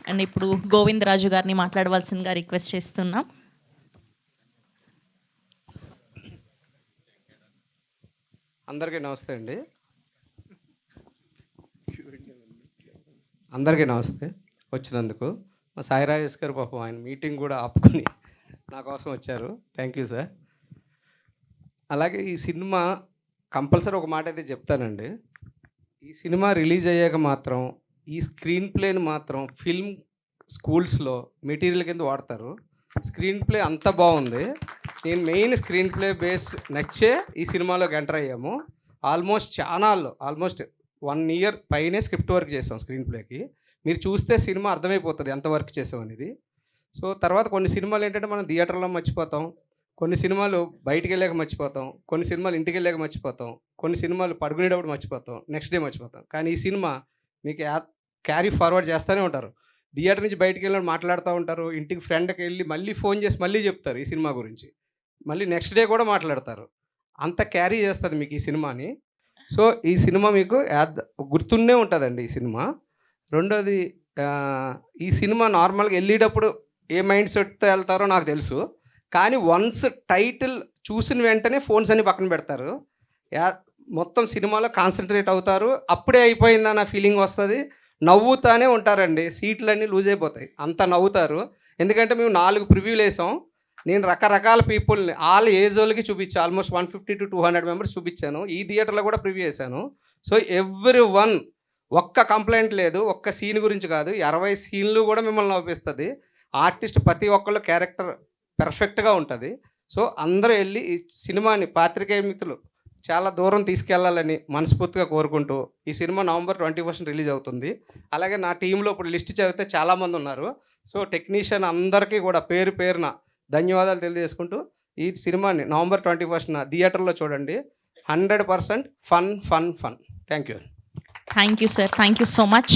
And ఇప్పుడు గోవిందరాజు గారిని మాట్లాడవలసిందిగా రిక్వెస్ట్ చేస్తున్నాం. అందరికీ నమస్తే అండి. అందరికీ నమస్తే వచ్చినందుకు. మా సాయి రాజేష్ గారు పాపం ఆయన మీటింగ్ కూడా ఆపుకొని నా కోసం వచ్చారు. Thank you sir. అలాగే ఈ సినిమా కంపల్సరీ ఒక మాట అయితే చెప్తానండి. ఈ సినిమా రిలీజ్ అయ్యాక మాత్రం ఈ స్క్రీన్ ప్లేని మాత్రం ఫిల్మ్ స్కూల్స్లో మెటీరియల్ కింద వాడతారు. స్క్రీన్ ప్లే అంత బాగుంది. నేను మెయిన్ స్క్రీన్ ప్లే బేస్ నచ్చే ఈ సినిమాలోకి ఎంటర్ అయ్యాము. ఆల్మోస్ట్ 1 year పైనే స్క్రిప్ట్ వర్క్ చేసాం స్క్రీన్ ప్లేకి. మీరు చూస్తే సినిమా అర్థమైపోతుంది ఎంత వర్క్ చేసాం అనేది. సో తర్వాత కొన్ని సినిమాలు ఏంటంటే మనం థియేటర్లో మర్చిపోతాం, కొన్ని సినిమాలు బయటికి వెళ్ళాక మర్చిపోతాం, కొన్ని సినిమాలు ఇంటికి వెళ్ళాక మర్చిపోతాం, కొన్ని సినిమాలు పడుకునేటప్పుడు మర్చిపోతాం, నెక్స్ట్ డే మర్చిపోతాం. కానీ ఈ సినిమా మీకు క్యారీ ఫార్వర్డ్ చేస్తూనే ఉంటారు. థియేటర్ నుంచి బయటికి వెళ్ళి మాట్లాడుతూ ఉంటారు, ఇంటికి ఫ్రెండ్కి వెళ్ళి మళ్ళీ ఫోన్ చేసి మళ్ళీ చెప్తారు ఈ సినిమా గురించి, మళ్ళీ నెక్స్ట్ డే కూడా మాట్లాడతారు. అంత క్యారీ చేస్తుంది మీకు ఈ సినిమాని. సో ఈ సినిమా మీకు గుర్తుండే ఉంటుందండి ఈ సినిమా. రెండోది, ఈ సినిమా నార్మల్గా వెళ్ళేటప్పుడు ఏ మైండ్ సెట్తో వెళ్తారో నాకు తెలుసు. కానీ వన్స్ టైటిల్ చూసిన వెంటనే ఫోన్స్ అన్ని పక్కన పెడతారు. మొత్తం సినిమాలో కాన్సన్ట్రేట్ అవుతారు. అప్పుడే అయిపోయిందన్న ఫీలింగ్ వస్తుంది. నవ్వుతానే ఉంటారండి, సీట్లన్నీ లూజ్ అయిపోతాయి, అంత నవ్వుతారు. ఎందుకంటే మేము 4 ప్రివ్యూలు వేసాం. నేను రకరకాల పీపుల్ని ఆల్ ఏజ్ వాళ్ళకి చూపించాను. ఆల్మోస్ట్ 150 to 200 మెంబర్స్ చూపించాను. ఈ థియేటర్లో కూడా ప్రివ్యూ చేశాను. సో ఎవ్రీ వన్, ఒక్క కంప్లైంట్ లేదు. ఒక్క సీన్ గురించి కాదు, 60 సీన్లు కూడా మిమ్మల్ని నవ్విస్తుంది. ఆర్టిస్ట్ ప్రతి ఒక్కళ్ళు క్యారెక్టర్ పెర్ఫెక్ట్గా ఉంటుంది. సో అందరూ వెళ్ళి ఈ సినిమాని పాత్రికేయ మిత్రులు చాలా దూరం తీసుకెళ్లాలని మనస్ఫూర్తిగా కోరుకుంటూ, ఈ సినిమా November 21 రిలీజ్ అవుతుంది. అలాగే నా టీంలో ఇప్పుడు లిస్ట్ చదివితే చాలామంది ఉన్నారు. సో టెక్నీషియన్ అందరికీ కూడా పేరు పేరున ధన్యవాదాలు తెలియజేసుకుంటూ, ఈ సినిమాని November 21 థియేటర్లో చూడండి. 100% fun. Thank you. Thank you sir, thank you so much.